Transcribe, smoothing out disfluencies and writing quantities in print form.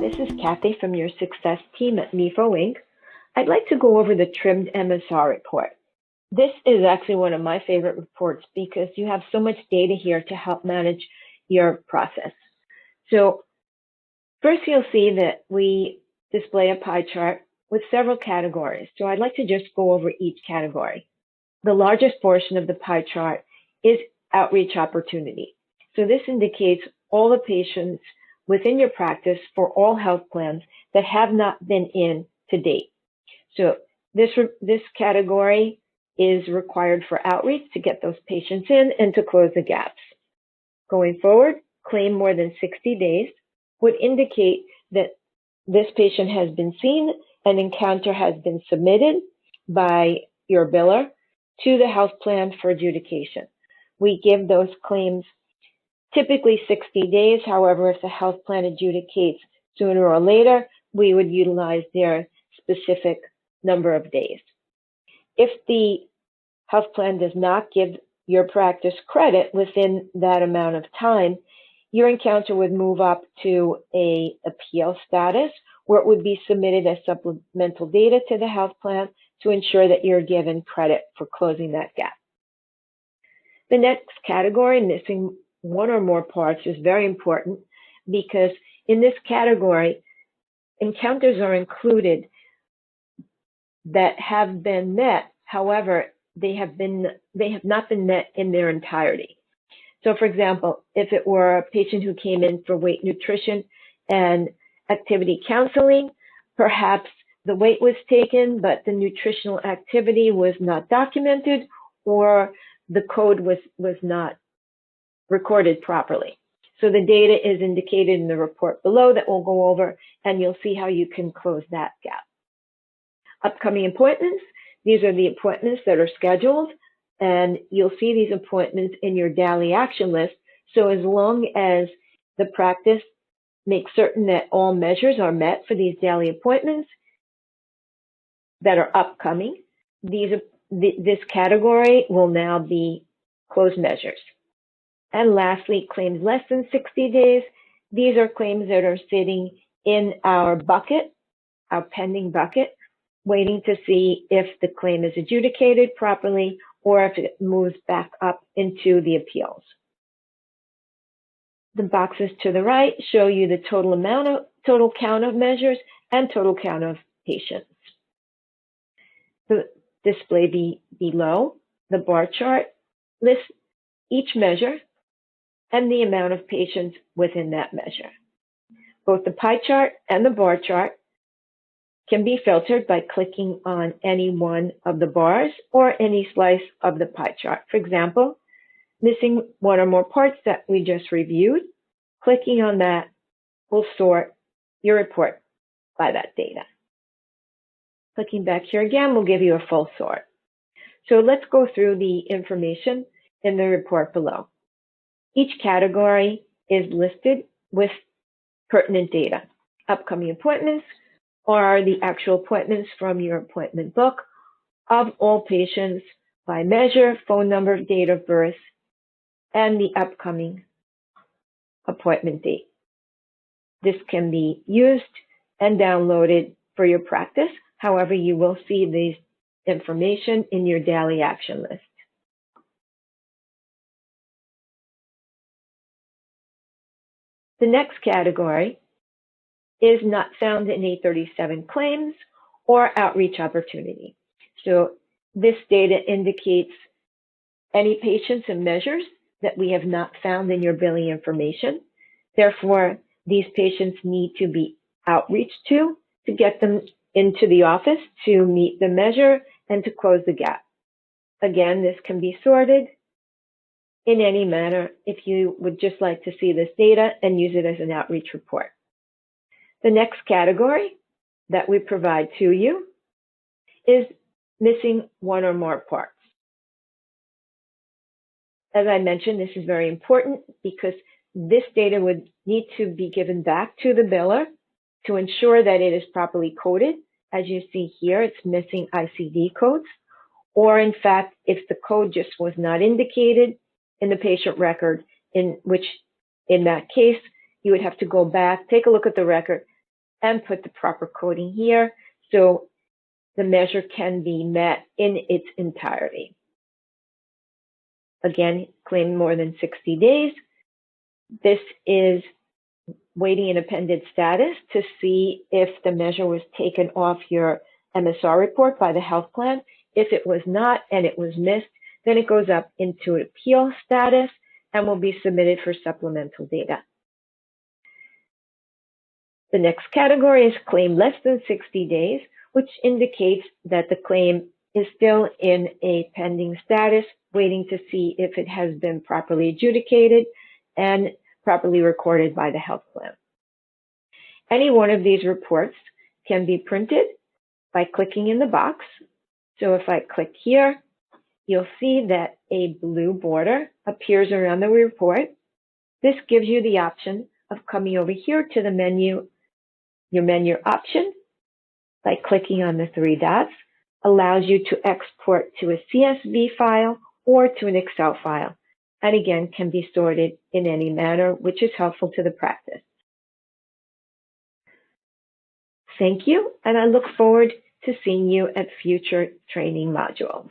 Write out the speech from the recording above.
this is Kathy from your success team at MIFOinc. I'd like to go over the trimmed MSR report. This is actually one of my favorite reports because you have so much data here to help manage your process. So first you'll see that we display a pie chart with several categories. So I'd like to just go over each category. The largest portion of the pie chart is outreach opportunity. So this indicates all the patients within your practice for all health plans that have not been in to date. So this category is required for outreach to get those patients in and to close the gaps. Going forward, claim more than 60 days would indicate that this patient has been seen, an encounter has been submitted by your biller to the health plan for adjudication. We give those claims typically 60 days. However, if the health plan adjudicates sooner or later, we would utilize their specific number of days. If the health plan does not give your practice credit within that amount of time, your encounter would move up to an appeal status where it would be submitted as supplemental data to the health plan to ensure that you're given credit for closing that gap. The next category, missing one or more parts, is very important because in this category, encounters are included that have been met. However, they have not been met in their entirety. So for example, if it were a patient who came in for weight nutrition and activity counseling, perhaps the weight was taken, but the nutritional activity was not documented, or the code was not recorded properly. So the data is indicated in the report below that we'll go over, and you'll see how you can close that gap. Upcoming appointments, these are the appointments that are scheduled, and you'll see these appointments in your daily action list. So as long as the practice makes certain that all measures are met for these daily appointments that are upcoming, this category will now be closed measures. And lastly, claims less than 60 days. These are claims that are sitting in our bucket, our pending bucket, waiting to see if the claim is adjudicated properly or if it moves back up into the appeals. The boxes to the right show you the total count of measures and total count of patients. The display below, the bar chart, lists each measure and the amount of patients within that measure. Both the pie chart and the bar chart can be filtered by clicking on any one of the bars or any slice of the pie chart. For example, missing one or more parts that we just reviewed, clicking on that will sort your report by that data. Clicking back here again will give you a full sort. So let's go through the information in the report below. Each category is listed with pertinent data. Upcoming appointments are the actual appointments from your appointment book of all patients by measure, phone number, date of birth, and the upcoming appointment date. This can be used and downloaded for your practice. However, you will see this information in your daily action list. The next category is not found in 837 claims or outreach opportunity. So this data indicates any patients and measures that we have not found in your billing information. Therefore, these patients need to be outreached to get them into the office to meet the measure and to close the gap. Again, this can be sorted in any manner if you would just like to see this data and use it as an outreach report. The next category that we provide to you is missing one or more parts. As I mentioned, this is very important because this data would need to be given back to the biller to ensure that it is properly coded. As you see here, it's missing ICD codes, or in fact, if the code just was not indicated in the patient record, in that case, you would have to go back, take a look at the record, and put the proper coding here so the measure can be met in its entirety. Again, claim more than 60 days. This is waiting in appended status to see if the measure was taken off your MSR report by the health plan. If it was not and it was missed, then it goes up into appeal status and will be submitted for supplemental data. The next category is claim less than 60 days, which indicates that the claim is still in a pending status, waiting to see if it has been properly adjudicated and properly recorded by the health plan. Any one of these reports can be printed by clicking in the box. So if I click here, you'll see that a blue border appears around the report. This gives you the option of coming over here to the menu, your menu option, by clicking on the three dots, allows you to export to a CSV file or to an Excel file, and again can be sorted in any manner, which is helpful to the practice. Thank you, and I look forward to seeing you at future training modules.